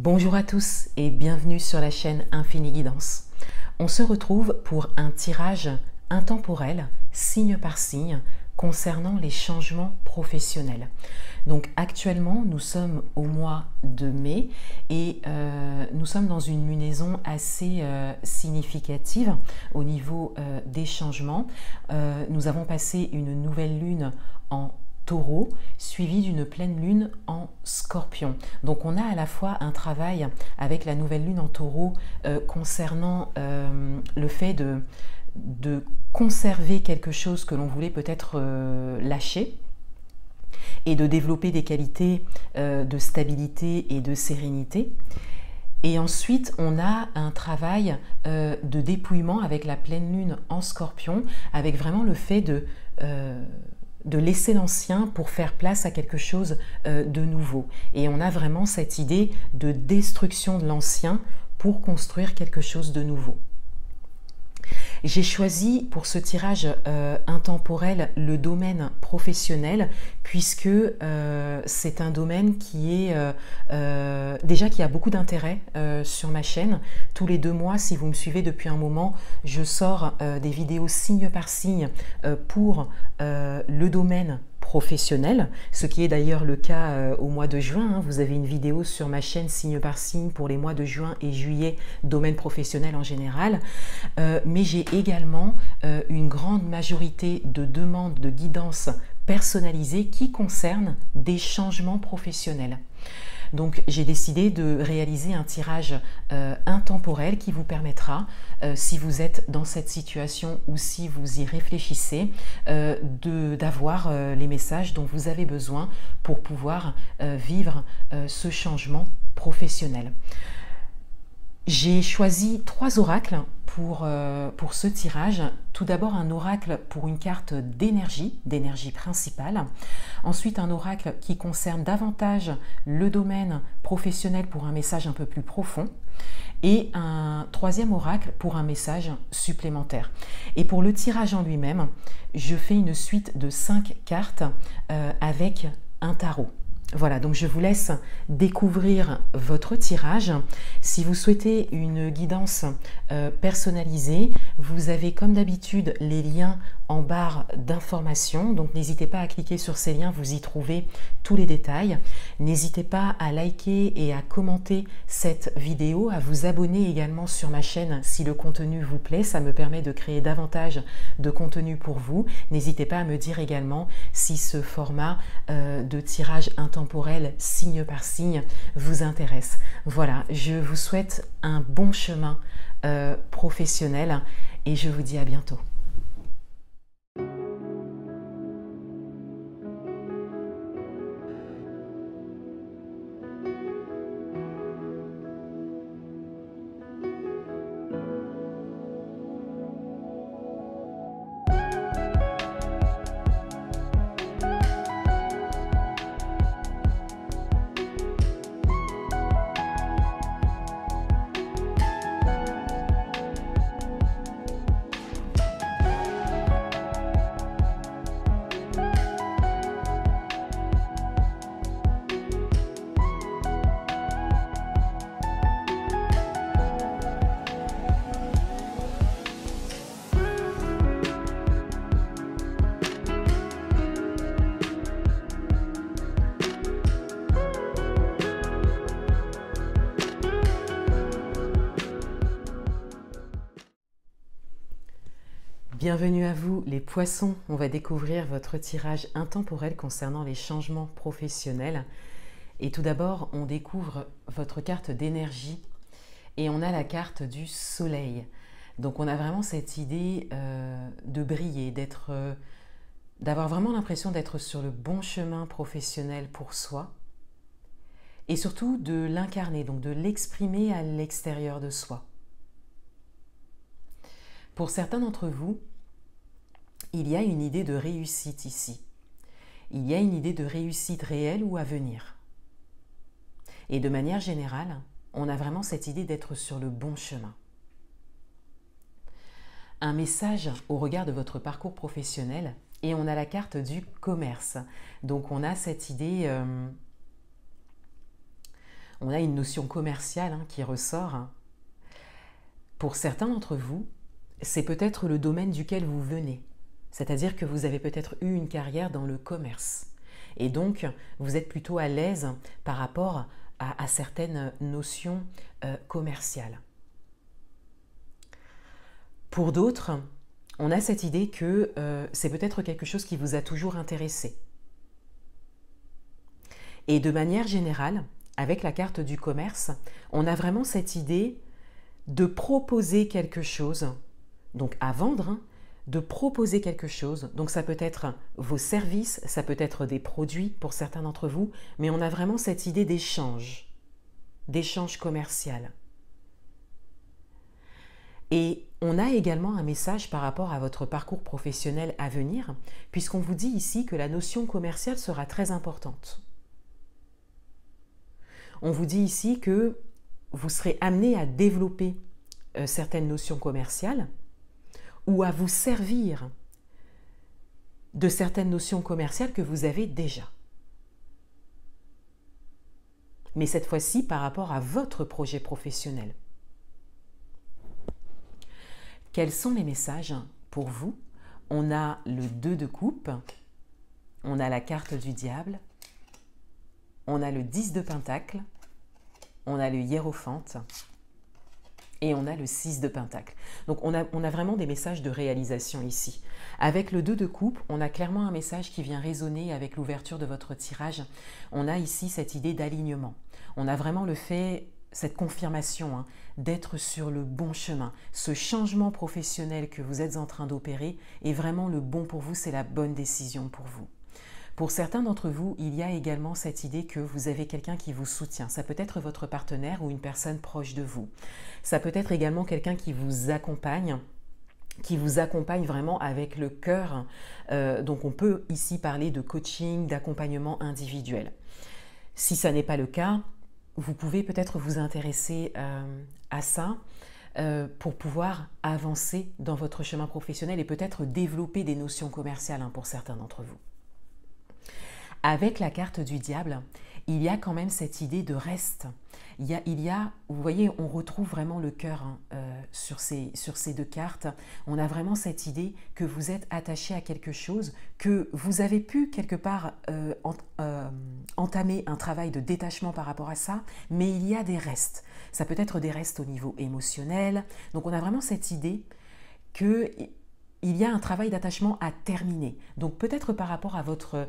Bonjour à tous et bienvenue sur la chaîne Infini Guidance. On se retrouve pour un tirage intemporel, signe par signe, concernant les changements professionnels. Donc actuellement, nous sommes au mois de mai et nous sommes dans une lunaison assez significative au niveau des changements. Nous avons passé une nouvelle lune en Taureau, suivi d'une pleine lune en Scorpion. Donc on a à la fois un travail avec la nouvelle lune en Taureau concernant le fait de conserver quelque chose que l'on voulait peut-être lâcher et de développer des qualités de stabilité et de sérénité. Et ensuite, on a un travail de dépouillement avec la pleine lune en Scorpion, avec vraiment le fait de laisser l'ancien pour faire place à quelque chose de nouveau. Et on a vraiment cette idée de destruction de l'ancien pour construire quelque chose de nouveau. J'ai choisi pour ce tirage intemporel le domaine professionnel puisque c'est un domaine qui est déjà qui a beaucoup d'intérêt sur ma chaîne. Tous les 2 mois, si vous me suivez depuis un moment, je sors des vidéos signe par signe pour le domaine professionnel, ce qui est d'ailleurs le cas au mois de juin. Vous avez une vidéo sur ma chaîne signe par signe pour les mois de juin et juillet, domaine professionnel en général. Mais j'ai également une grande majorité de demandes de guidance personnalisées qui concernent des changements professionnels. Donc j'ai décidé de réaliser un tirage intemporel qui vous permettra, si vous êtes dans cette situation ou si vous y réfléchissez, d'avoir les messages dont vous avez besoin pour pouvoir vivre ce changement professionnel. J'ai choisi 3 oracles pour ce tirage. Tout d'abord un oracle pour une carte d'énergie principale. Ensuite un oracle qui concerne davantage le domaine professionnel pour un message un peu plus profond. Et un 3e oracle pour un message supplémentaire. Et pour le tirage en lui-même, je fais une suite de 5 cartes avec un tarot. Voilà, donc je vous laisse découvrir votre tirage. Si vous souhaitez une guidance personnalisée, vous avez comme d'habitude les liens en barre d'information. Donc n'hésitez pas à cliquer sur ces liens, vous y trouvez tous les détails. N'hésitez pas à liker et à commenter cette vidéo, à vous abonner également sur ma chaîne si le contenu vous plaît. Ça me permet de créer davantage de contenu pour vous. N'hésitez pas à me dire également si ce format de tirage intemporel signe par signe vous intéresse. Voilà, je vous souhaite un bon chemin professionnel et je vous dis à bientôt. Bienvenue à vous les poissons, on va découvrir votre tirage intemporel concernant les changements professionnels. Et tout d'abord, on découvre votre carte d'énergie et on a la carte du soleil. Donc on a vraiment cette idée de briller, d'avoir vraiment l'impression d'être sur le bon chemin professionnel pour soi et surtout de l'incarner, donc de l'exprimer à l'extérieur de soi. Pour certains d'entre vous, il y a une idée de réussite ici. Il y a une idée de réussite réelle ou à venir. Et de manière générale, on a vraiment cette idée d'être sur le bon chemin. Un message au regard de votre parcours professionnel et on a la carte du commerce. Donc on a cette idée on a une notion commerciale qui ressort. Pour certains d'entre vous, c'est peut-être le domaine duquel vous venez. C'est-à-dire que vous avez peut-être eu une carrière dans le commerce. Et donc, vous êtes plutôt à l'aise par rapport à certaines notions commerciales. Pour d'autres, on a cette idée que c'est peut-être quelque chose qui vous a toujours intéressé. Et de manière générale, avec la carte du commerce, on a vraiment cette idée de proposer quelque chose, donc à vendre, de proposer quelque chose. Donc ça peut être vos services, ça peut être des produits pour certains d'entre vous, mais on a vraiment cette idée d'échange commercial. Et on a également un message par rapport à votre parcours professionnel à venir, puisqu'on vous dit ici que la notion commerciale sera très importante. On vous dit ici que vous serez amené à développer certaines notions commerciales ou à vous servir de certaines notions commerciales que vous avez déjà. Mais cette fois-ci par rapport à votre projet professionnel. Quels sont les messages pour vous? On a le 2 de coupe, on a la carte du diable, on a le 10 de pentacle, on a le hiérophante et on a le 6 de pentacle. Donc on a vraiment des messages de réalisation ici. Avec le 2 de coupe, on a clairement un message qui vient résonner avec l'ouverture de votre tirage. On a ici cette idée d'alignement. On a vraiment le fait, cette confirmation d'être sur le bon chemin. Ce changement professionnel que vous êtes en train d'opérer est vraiment le bon pour vous, c'est la bonne décision pour vous. Pour certains d'entre vous, il y a également cette idée que vous avez quelqu'un qui vous soutient. Ça peut être votre partenaire ou une personne proche de vous. Ça peut être également quelqu'un qui vous accompagne vraiment avec le cœur. Donc on peut ici parler de coaching, d'accompagnement individuel. Si ça n'est pas le cas, vous pouvez peut-être vous intéresser à ça pour pouvoir avancer dans votre chemin professionnel et peut-être développer des notions commerciales pour certains d'entre vous. Avec la carte du diable, il y a quand même cette idée de reste. Vous voyez, on retrouve vraiment le cœur sur ces 2 cartes. On a vraiment cette idée que vous êtes attaché à quelque chose, que vous avez pu quelque part entamer un travail de détachement par rapport à ça, mais il y a des restes. Ça peut être des restes au niveau émotionnel. Donc on a vraiment cette idée qu'il y a un travail d'attachement à terminer. Donc peut-être par rapport à votre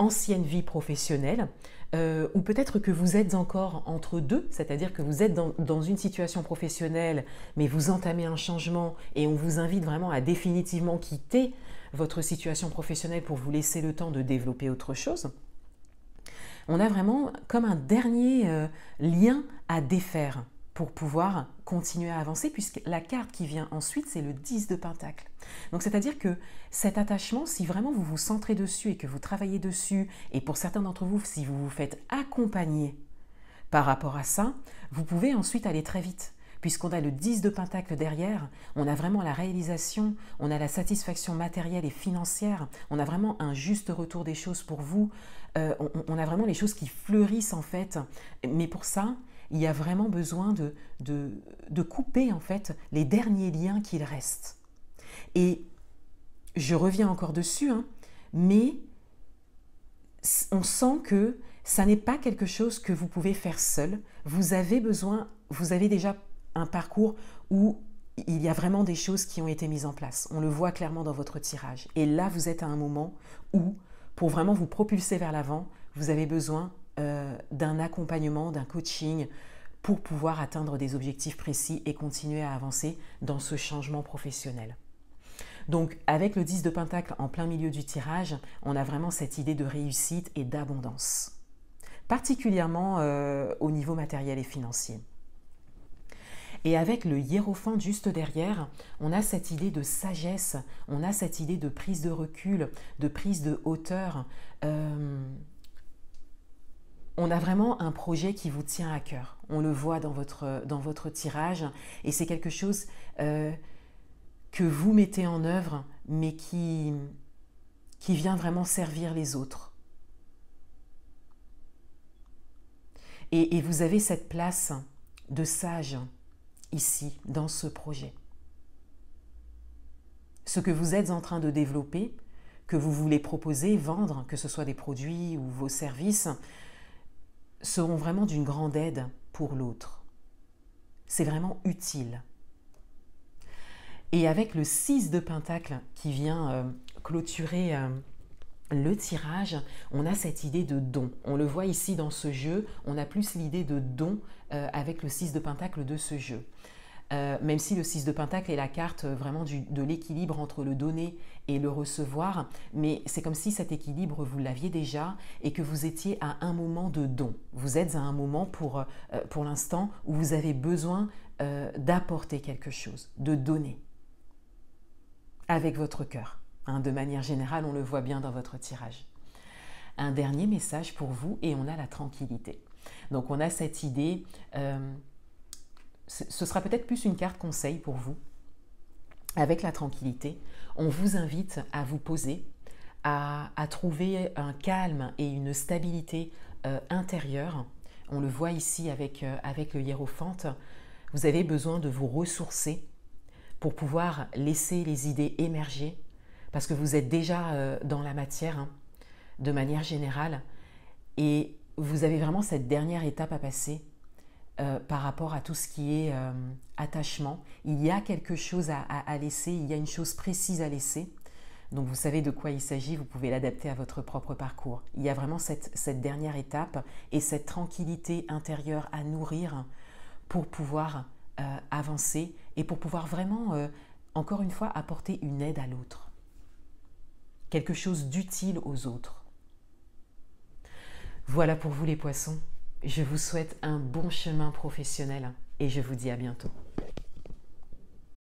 ancienne vie professionnelle, ou peut-être que vous êtes encore entre deux, c'est-à-dire que vous êtes dans une situation professionnelle, mais vous entamez un changement et on vous invite vraiment à définitivement quitter votre situation professionnelle pour vous laisser le temps de développer autre chose. On a vraiment comme un dernier lien à défaire pour pouvoir continuer à avancer, puisque la carte qui vient ensuite, c'est le 10 de pentacle. Donc c'est-à-dire que cet attachement, si vraiment vous vous centrez dessus et que vous travaillez dessus, et pour certains d'entre vous, si vous vous faites accompagner par rapport à ça, vous pouvez ensuite aller très vite. Puisqu'on a le 10 de pentacle derrière, on a vraiment la réalisation, on a la satisfaction matérielle et financière, on a vraiment un juste retour des choses pour vous, on a vraiment les choses qui fleurissent en fait, mais pour ça, il y a vraiment besoin de couper en fait les derniers liens qu'il reste. Et je reviens encore dessus, mais on sent que ça n'est pas quelque chose que vous pouvez faire seul. Vous avez déjà un parcours où il y a vraiment des choses qui ont été mises en place. On le voit clairement dans votre tirage. Et là, vous êtes à un moment où, pour vraiment vous propulser vers l'avant, vous avez besoin d'un accompagnement, d'un coaching pour pouvoir atteindre des objectifs précis et continuer à avancer dans ce changement professionnel. Donc, avec le 10 de pentacle en plein milieu du tirage, on a vraiment cette idée de réussite et d'abondance, particulièrement au niveau matériel et financier. Et avec le hiérophante juste derrière, on a cette idée de sagesse, on a cette idée de prise de recul, de prise de hauteur. On a vraiment un projet qui vous tient à cœur. On le voit dans votre tirage et c'est quelque chose que vous mettez en œuvre, mais qui vient vraiment servir les autres. Et vous avez cette place de sage ici, dans ce projet. Ce que vous êtes en train de développer, que vous voulez proposer, vendre, que ce soit des produits ou vos services, seront vraiment d'une grande aide pour l'autre. C'est vraiment utile. Et avec le 6 de Pentacle qui vient clôturer le tirage, on a cette idée de don. On le voit ici dans ce jeu, on a plus l'idée de don avec le 6 de Pentacle de ce jeu. Même si le 6 de Pentacle est la carte vraiment de l'équilibre entre le donner et le recevoir, mais c'est comme si cet équilibre, vous l'aviez déjà et que vous étiez à un moment de don. Vous êtes à un moment pour l'instant où vous avez besoin d'apporter quelque chose, de donner avec votre cœur. De manière générale, on le voit bien dans votre tirage. Un dernier message pour vous et on a la tranquillité. Donc on a cette idée... ce sera peut-être plus une carte conseil pour vous. Avec la tranquillité, on vous invite à vous poser, à trouver un calme et une stabilité intérieure. On le voit ici avec le hiérophante. Vous avez besoin de vous ressourcer pour pouvoir laisser les idées émerger parce que vous êtes déjà dans la matière de manière générale et vous avez vraiment cette dernière étape à passer par rapport à tout ce qui est attachement. Il y a quelque chose à laisser, il y a une chose précise à laisser. Donc vous savez de quoi il s'agit, vous pouvez l'adapter à votre propre parcours. Il y a vraiment cette dernière étape et cette tranquillité intérieure à nourrir pour pouvoir avancer et pour pouvoir vraiment, encore une fois, apporter une aide à l'autre. Quelque chose d'utile aux autres. Voilà pour vous les poissons. Je vous souhaite un bon chemin professionnel et je vous dis à bientôt.